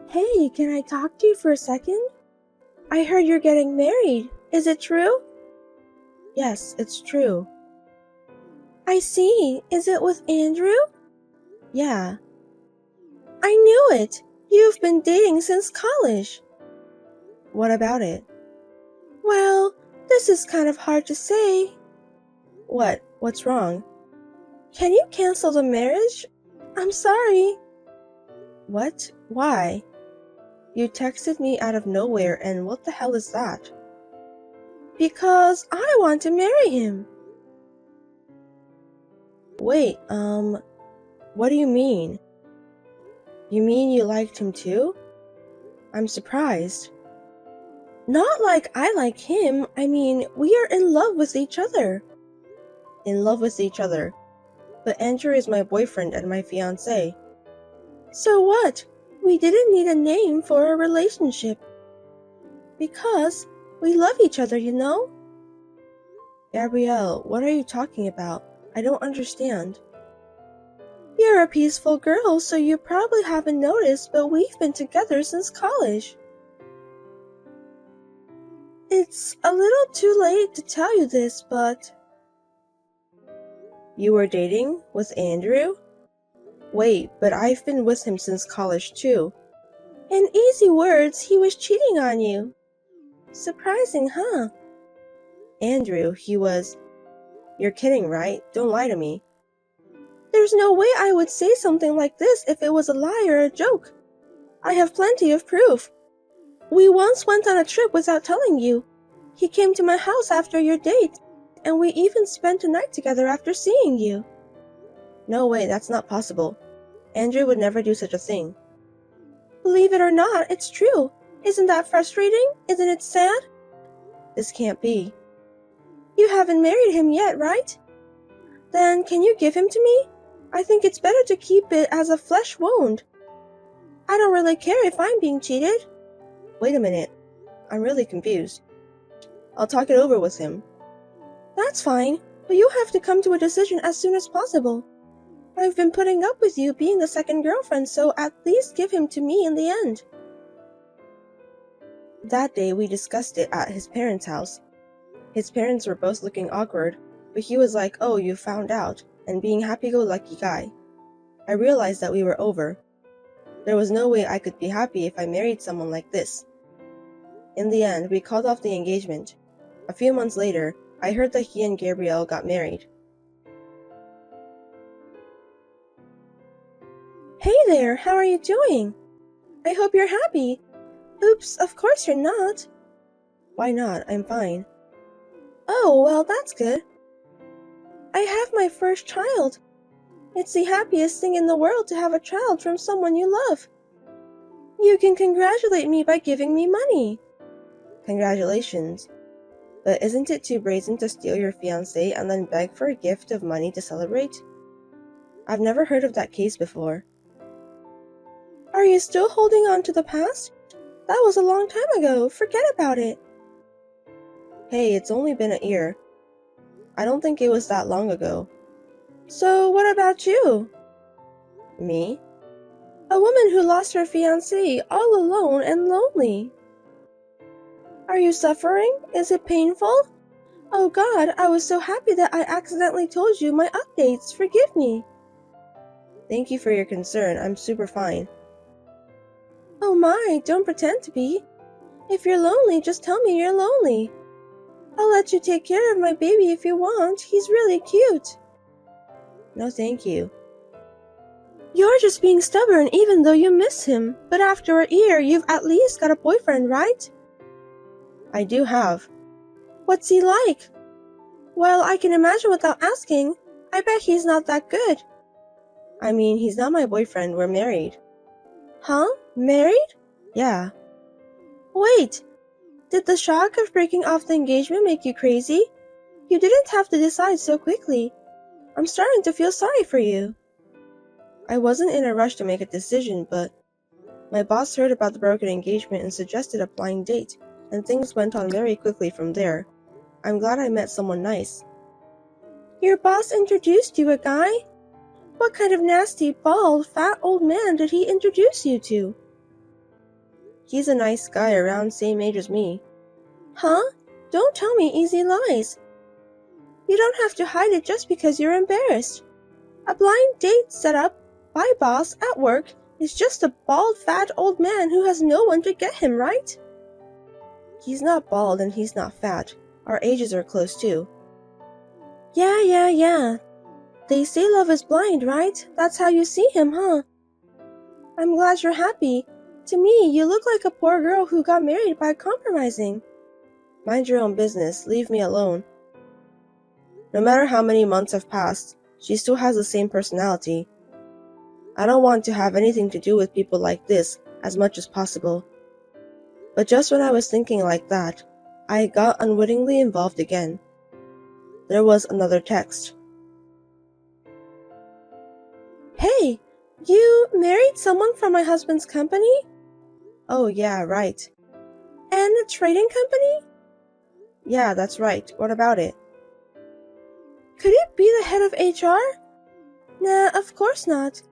Hey, can I talk to you for a second? I heard you're getting married. Is it true? Yes, it's true. I see. Is it with Andrew? Yeah. I knew it. You've been dating since college. What about it? Well, this is kind of hard to say. What? What's wrong? Can you cancel the marriage? I'm sorry. What? Why? You texted me out of nowhere, and what the hell is that? Because I want to marry him. Wait, what do you mean? You mean you liked him too? I'm surprised. Not like I like him, I mean, we are in love with each other. In love with each other. But Andrew is my boyfriend and my fiancé. So what? We didn't need a name for a relationship. Because we love each other, you know? Gabrielle, what are you talking about? I don't understand. You're a peaceful girl, so you probably haven't noticed, but we've been together since college. It's a little too late to tell you this, but... You were dating with Andrew? Wait, but I've been with him since college too. In easy words, he was cheating on you. Surprising, huh? Andrew, he was... You're kidding, right? Don't lie to me. There's no way I would say something like this if it was a lie or a joke. I have plenty of proof. We once went on a trip without telling you. He came to my house after your date, and we even spent a night together after seeing you. No way, that's not possible. Andrew would never do such a thing. Believe it or not, it's true. Isn't that frustrating? Isn't it sad? This can't be. You haven't married him yet, right? Then can you give him to me? I think it's better to keep it as a flesh wound. I don't really care if I'm being cheated. Wait a minute. I'm really confused. I'll talk it over with him. That's fine, but you have to come to a decision as soon as possible. I've been putting up with you being the second girlfriend, so at least give him to me in the end. That day we discussed it at his parents' house. His parents were both looking awkward, but he was like, "Oh, you found out," and being happy-go-lucky guy. I realized that we were over. There was no way I could be happy if I married someone like this. In the end, we called off the engagement. A few months later, I heard that he and Gabrielle got married. Hey there, how are you doing? I hope you're happy. Oops, of course you're not. Why not? I'm fine. Oh, well, that's good. I have my first child. It's the happiest thing in the world to have a child from someone you love. You can congratulate me by giving me money. Congratulations. But isn't it too brazen to steal your fiancé and then beg for a gift of money to celebrate? I've never heard of that case before. Are you still holding on to the past? That was a long time ago. Forget about it. Hey, it's only been a year. I don't think it was that long ago. So what about you? Me? A woman who lost her fiancé all alone and lonely. Are you suffering? Is it painful? Oh God, I was so happy that I accidentally told you my updates. Forgive me. Thank you for your concern. I'm super fine. Oh my, don't pretend to be. If you're lonely, just tell me you're lonely. I'll let you take care of my baby if you want. He's really cute. No, thank you. You're just being stubborn even though you miss him. But after a year, you've at least got a boyfriend, right? I do have. What's he like? Well, I can imagine without asking. I bet he's not that good. I mean, he's not my boyfriend. We're married. Huh? Married? Yeah. Wait. Did the shock of breaking off the engagement make you crazy? You didn't have to decide so quickly. I'm starting to feel sorry for you. I wasn't in a rush to make a decision, but my boss heard about the broken engagement and suggested a blind date, and things went on very quickly from there. I'm glad I met someone nice. Your boss introduced you a guy? What kind of nasty, bald, fat old man did he introduce you to? He's a nice guy around same age as me. Huh? Don't tell me easy lies. You don't have to hide it just because you're embarrassed. A blind date set up by boss at work is just a bald, fat old man who has no one to get him, right? He's not bald and he's not fat. Our ages are close too. Yeah. They say love is blind, right? That's how you see him, huh? I'm glad you're happy. To me, you look like a poor girl who got married by compromising. Mind your own business. Leave me alone. No matter how many months have passed, she still has the same personality. I don't want to have anything to do with people like this as much as possible. But just when I was thinking like that, I got unwittingly involved again. There was another text. Hey, you married someone from my husband's company? Oh yeah, right. And a trading company? Yeah, that's right. What about it? Could it be the head of HR? Nah, of course not.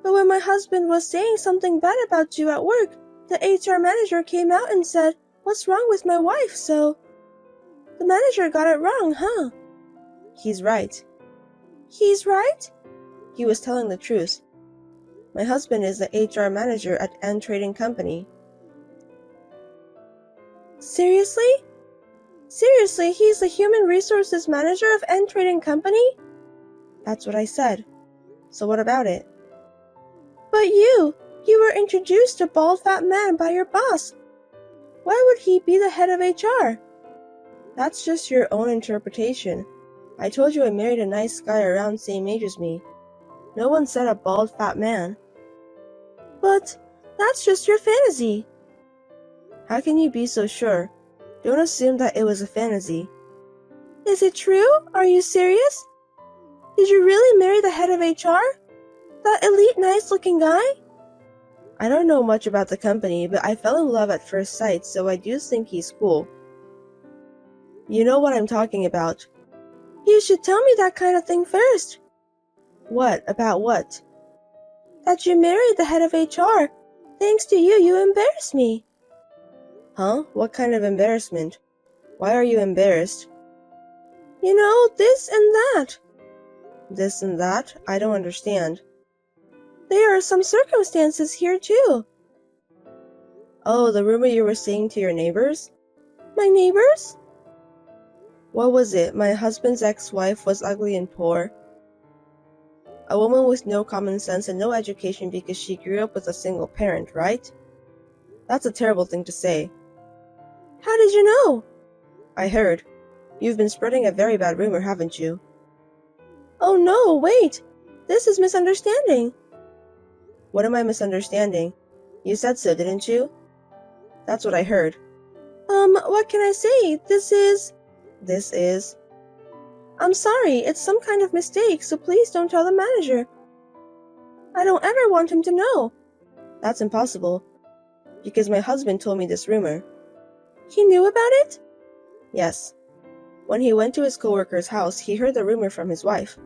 But when my husband was saying something bad about you at work, the HR manager came out and said, "What's wrong with my wife?" So the manager got it wrong, huh? He's right. He's right? He was telling the truth. My husband is the HR manager at N Trading Company. Seriously? Seriously, he's the human resources manager of N Trading Company? That's what I said. So what about it? But you were introduced to bald fat man by your boss. Why would he be the head of HR? That's just your own interpretation. I told you I married a nice guy around same age as me. No one said a bald fat man. But that's just your fantasy. How can you be so sure? Don't assume that it was a fantasy. Is it true? Are you serious? Did you really marry the head of HR? That elite nice-looking guy? I don't know much about the company, but I fell in love at first sight, so I do think he's cool. You know what I'm talking about. You should tell me that kind of thing first. What? About what? That you married the head of HR. Thanks to you, you embarrassed me. Huh? What kind of embarrassment? Why are you embarrassed? You know, this and that. This and that? I don't understand. There are some circumstances here too. Oh, the rumor you were saying to your neighbors? My neighbors? What was it? My husband's ex-wife was ugly and poor. A woman with no common sense and no education because she grew up with a single parent, right? That's a terrible thing to say. How did you know? I heard. You've been spreading a very bad rumor, haven't you? Oh no, wait! This is misunderstanding. What am I misunderstanding? You said so, didn't you? That's what I heard. What can I say? This is... I'm sorry, it's some kind of mistake, so please don't tell the manager. I don't ever want him to know. That's impossible, because my husband told me this rumor. He knew about it? Yes. When he went to his coworker's house, he heard the rumor from his wife.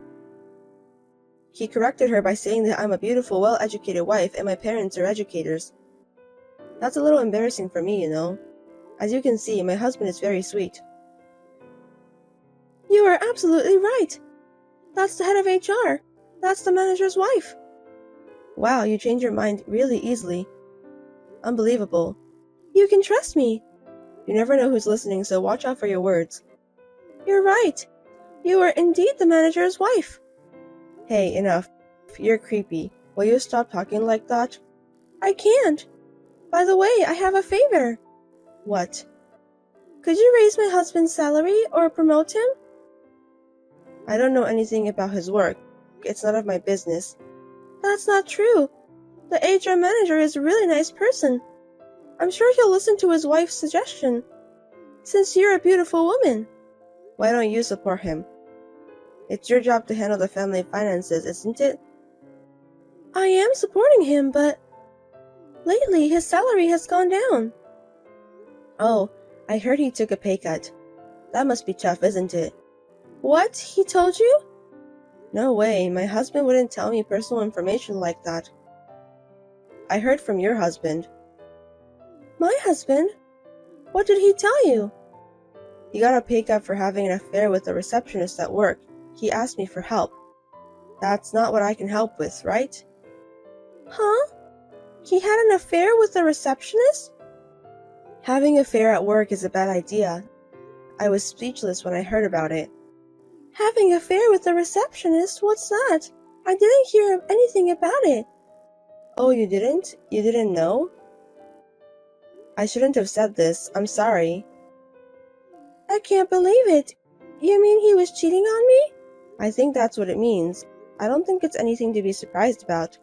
He corrected her by saying that I'm a beautiful, well-educated wife and my parents are educators. That's a little embarrassing for me, you know. As you can see, my husband is very sweet. You are absolutely right. That's the head of HR. That's the manager's wife. Wow, you change your mind really easily. Unbelievable. You can trust me. You never know who's listening, so watch out for your words. You're right. You are indeed the manager's wife. Hey, enough. You're creepy. Will you stop talking like that? I can't. By the way, I have a favor. What? Could you raise my husband's salary or promote him? I don't know anything about his work. It's none of my business. That's not true. The HR manager is a really nice person. I'm sure he'll listen to his wife's suggestion. Since you're a beautiful woman. Why don't you support him? It's your job to handle the family finances, isn't it? I am supporting him, but lately his salary has gone down. Oh, I heard he took a pay cut. That must be tough, isn't it? What? He told you? No way, my husband wouldn't tell me personal information like that. I heard from your husband. My husband? What did he tell you? He got a pay cut for having an affair with a receptionist at work. He asked me for help. That's not what I can help with, right? Huh? He had an affair with a receptionist? Having an affair at work is a bad idea. I was speechless when I heard about it. Having an affair with a receptionist? What's that? I didn't hear anything about it. Oh, you didn't? You didn't know? I shouldn't have said this. I'm sorry. I can't believe it. You mean he was cheating on me? I think that's what it means. I don't think it's anything to be surprised about.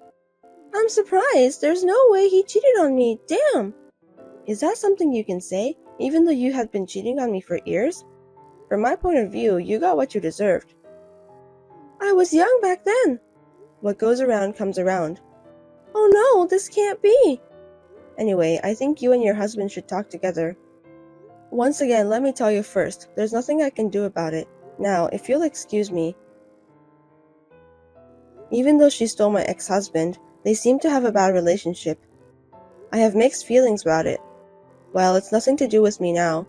I'm surprised. There's no way he cheated on me. Damn! Is that something you can say, even though you had been cheating on me for years? From my point of view, you got what you deserved. I was young back then. What goes around comes around. Oh no, this can't be. Anyway, I think you and your husband should talk together. Once again, let me tell you first, there's nothing I can do about it. Now, if you'll excuse me. Even though she stole my ex-husband, they seem to have a bad relationship. I have mixed feelings about it. Well, it's nothing to do with me now.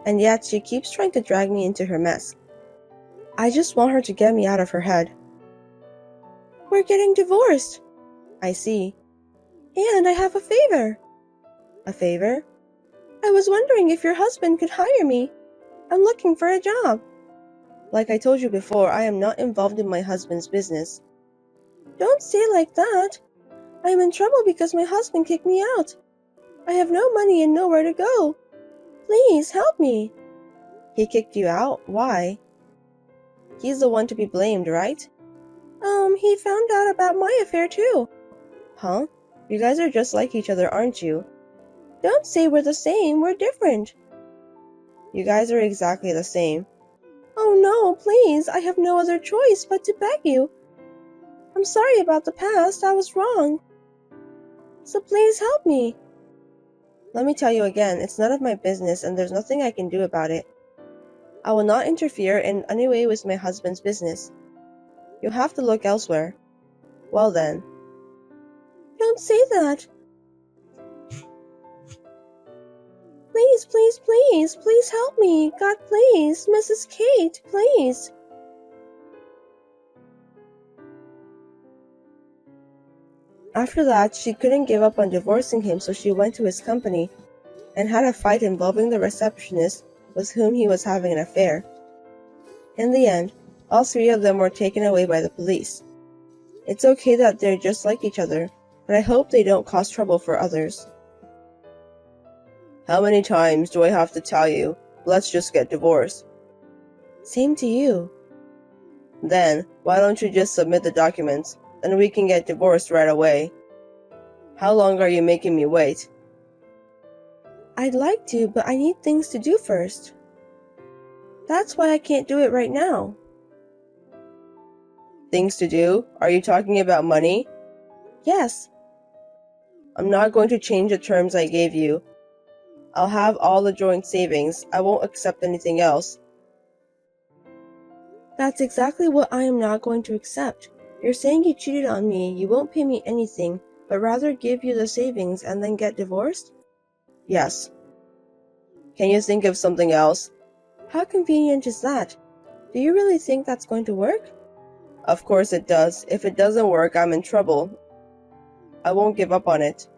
And yet, she keeps trying to drag me into her mess. I just want her to get me out of her head. We're getting divorced. I see. And I have a favor. A favor? I was wondering if your husband could hire me. I'm looking for a job. Like I told you before, I am not involved in my husband's business. Don't say it like that. I am in trouble because my husband kicked me out. I have no money and nowhere to go. Please help me. He kicked you out? Why? He's the one to be blamed, right? He found out about my affair too. Huh? You guys are just like each other, aren't you? Don't say we're the same, we're different. You guys are exactly the same. Oh no, please, I have no other choice but to beg you. I'm sorry about the past, I was wrong. So please help me. Let me tell you again, it's none of my business and there's nothing I can do about it. I will not interfere in any way with my husband's business. You'll have to look elsewhere. Well then. Don't say that. Please, please, please, please help me. God, please. Mrs. Kate, please. After that, she couldn't give up on divorcing him, so she went to his company and had a fight involving the receptionist with whom he was having an affair. In the end, all three of them were taken away by the police. It's okay that they're just like each other, but I hope they don't cause trouble for others. How many times do I have to tell you, let's just get divorced? Same to you. Then, why don't you just submit the documents, then we can get divorced right away. How long are you making me wait? I'd like to, but I need things to do first. That's why I can't do it right now. Things to do? Are you talking about money? Yes. I'm not going to change the terms I gave you. I'll have all the joint savings. I won't accept anything else. That's exactly what I am not going to accept. You're saying you cheated on me, you won't pay me anything, but rather give you the savings and then get divorced? Yes. Can you think of something else? How convenient is that? Do you really think that's going to work? Of course it does. If it doesn't work, I'm in trouble. I won't give up on it.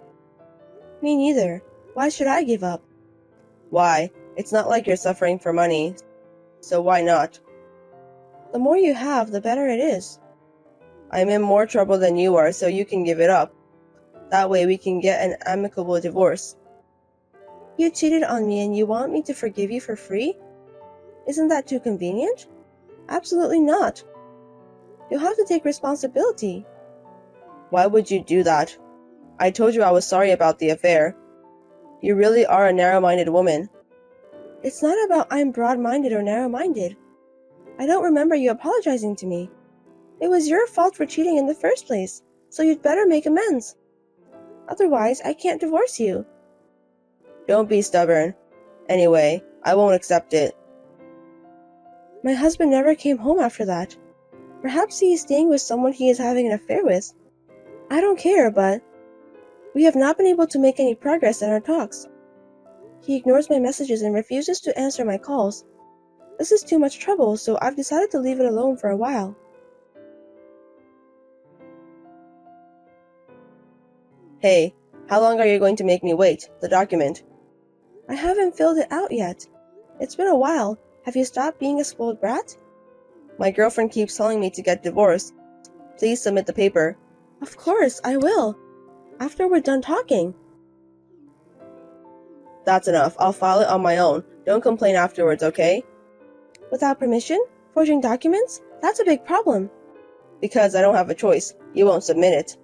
Me neither. Why should I give up? Why? It's not like you're suffering for money. So why not? The more you have, the better it is. I'm in more trouble than you are, so you can give it up. That way we can get an amicable divorce. You cheated on me and you want me to forgive you for free? Isn't that too convenient? Absolutely not. You'll have to take responsibility. Why would you do that? I told you I was sorry about the affair. You really are a narrow-minded woman. It's not about I'm broad-minded or narrow-minded. I don't remember you apologizing to me. It was your fault for cheating in the first place, so you'd better make amends. Otherwise, I can't divorce you. Don't be stubborn. Anyway, I won't accept it. My husband never came home after that. Perhaps he is staying with someone he is having an affair with. I don't care, but... We have not been able to make any progress in our talks. He ignores my messages and refuses to answer my calls. This is too much trouble, so I've decided to leave it alone for a while. Hey, how long are you going to make me wait? The document. I haven't filled it out yet. It's been a while. Have you stopped being a spoiled brat? My girlfriend keeps telling me to get divorced. Please submit the paper. Of course, I will. After we're done talking. That's enough. I'll file it on my own. Don't complain afterwards, okay? Without permission? Forging documents? That's a big problem. Because I don't have a choice. You won't submit it.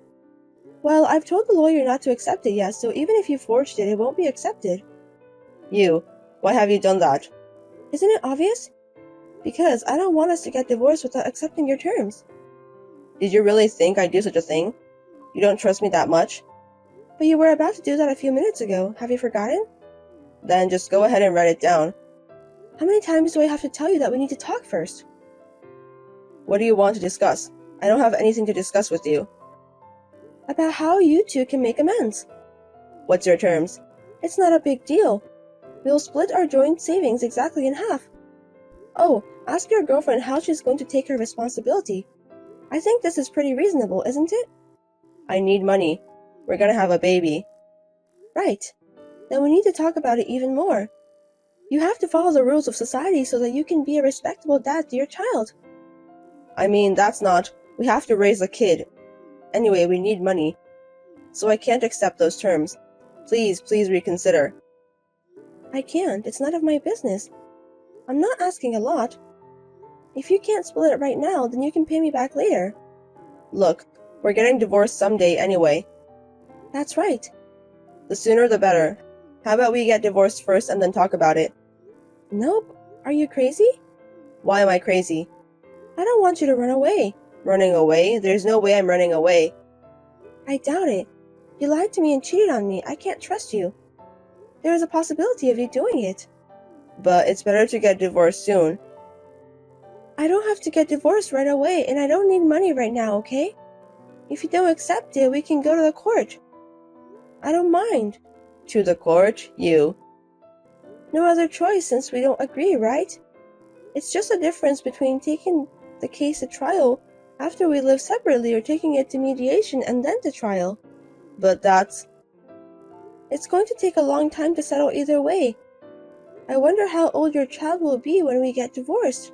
Well, I've told the lawyer not to accept it yet, so even if you forged it, it won't be accepted. Why have you done that? Isn't it obvious? Because I don't want us to get divorced without accepting your terms. Did you really think I'd do such a thing? You don't trust me that much? But you were about to do that a few minutes ago. Have you forgotten? Then just go ahead and write it down. How many times do I have to tell you that we need to talk first? What do you want to discuss? I don't have anything to discuss with you. About how you two can make amends. What's your terms? It's not a big deal. We'll split our joint savings exactly in half. Oh, ask your girlfriend how she's going to take her responsibility. I think this is pretty reasonable, isn't it? I need money. We're gonna have a baby. Right. Then we need to talk about it even more. You have to follow the rules of society so that you can be a respectable dad to your child. I mean, that's not... We have to raise a kid. Anyway, we need money. So I can't accept those terms. Please reconsider. I can't. It's none of my business. I'm not asking a lot. If you can't split it right now, then you can pay me back later. Look, we're getting divorced someday anyway. That's right. The sooner the better. How about we get divorced first and then talk about it? Nope. Are you crazy? Why am I crazy? I don't want you to run away. Running away? There's no way I'm running away. I doubt it. You lied to me and cheated on me. I can't trust you. There is a possibility of you doing it. But it's better to get divorced soon. I don't have to get divorced right away, and I don't need money right now, okay? If you don't accept it, we can go to the court. I don't mind. To the court? You. No other choice since we don't agree, right? It's just a difference between taking the case to trial after we live separately or taking it to mediation and then to trial. But that's... It's going to take a long time to settle either way. I wonder how old your child will be when we get divorced.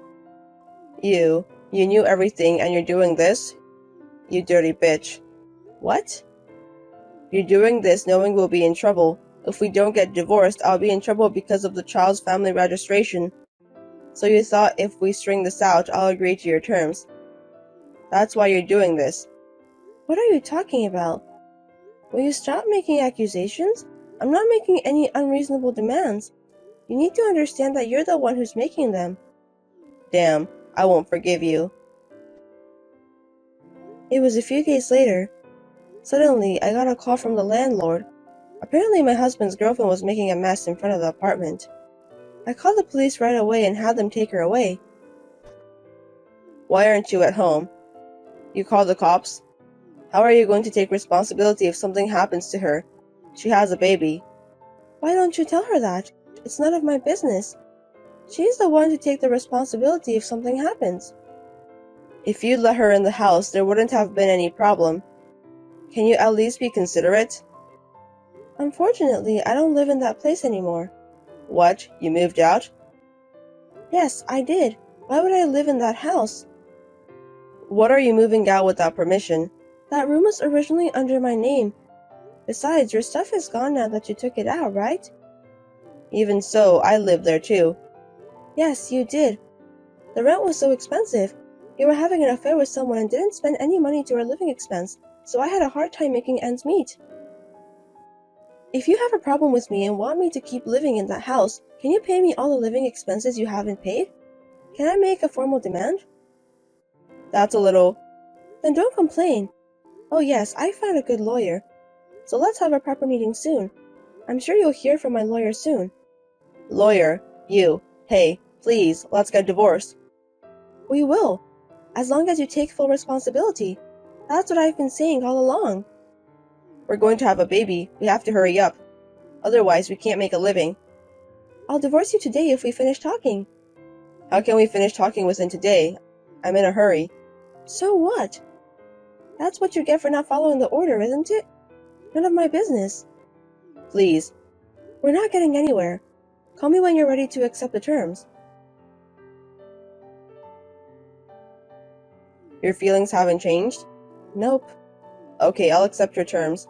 You knew everything and you're doing this? You dirty bitch. What? You're doing this knowing we'll be in trouble. If we don't get divorced, I'll be in trouble because of the child's family registration. So you thought if we string this out, I'll agree to your terms. That's why you're doing this. What are you talking about? Will you stop making accusations? I'm not making any unreasonable demands. You need to understand that you're the one who's making them. Damn, I won't forgive you. It was a few days later. Suddenly, I got a call from the landlord. Apparently, my husband's girlfriend was making a mess in front of the apartment. I called the police right away and had them take her away. Why aren't you at home? You called the cops? How are you going to take responsibility if something happens to her? She has a baby. Why don't you tell her that? It's none of my business. She's the one to take the responsibility if something happens. If you'd let her in the house, there wouldn't have been any problem. Can you at least be considerate? Unfortunately, I don't live in that place anymore. What? You moved out? Yes, I did. Why would I live in that house? What are you moving out without permission? That room was originally under my name. Besides, your stuff is gone now that you took it out, right? Even so, I lived there too. Yes, you did. The rent was so expensive. You were having an affair with someone and didn't spend any money to our living expense, so I had a hard time making ends meet. If you have a problem with me and want me to keep living in that house, can you pay me all the living expenses you haven't paid? Can I make a formal demand? That's a little... Then don't complain. Oh yes, I found a good lawyer. So let's have a proper meeting soon. I'm sure you'll hear from my lawyer soon. Lawyer? You? Hey, please, let's get divorced. We will, as long as you take full responsibility. That's what I've been saying all along. We're going to have a baby. We have to hurry up. Otherwise, we can't make a living. I'll divorce you today if we finish talking. How can we finish talking within today? I'm in a hurry. So what? That's what you get for not following the order, isn't it? None of my business. Please. We're not getting anywhere. Call me when you're ready to accept the terms. Your feelings haven't changed? Nope. Okay, I'll accept your terms.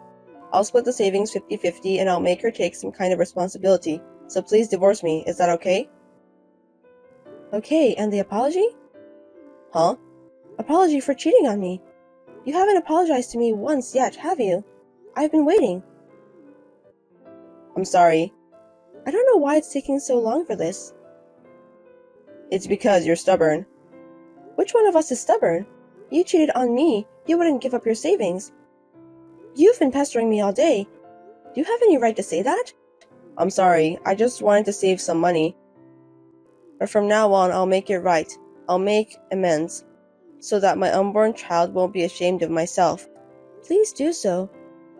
I'll split the savings 50-50 and I'll make her take some kind of responsibility. So please divorce me. Is that okay? Okay, and the apology? Huh? Apology for cheating on me. You haven't apologized to me once yet, have you? I've been waiting. I'm sorry. I don't know why it's taking so long for this. It's because you're stubborn. Which one of us is stubborn? You cheated on me. You wouldn't give up your savings. You've been pestering me all day. Do you have any right to say that? I'm sorry. I just wanted to save some money. But from now on, I'll make it right. I'll make amends. So that my unborn child won't be ashamed of myself. Please do so.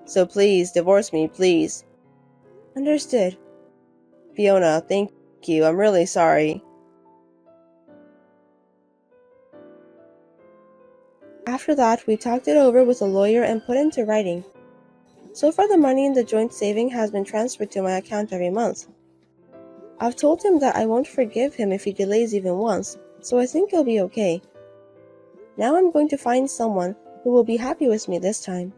So please, divorce me, please. Understood. Fiona, thank you. I'm really sorry. After that, we talked it over with a lawyer and put into writing. So far, the money in the joint saving has been transferred to my account every month. I've told him that I won't forgive him if he delays even once, so I think he'll be okay. Now I'm going to find someone who will be happy with me this time.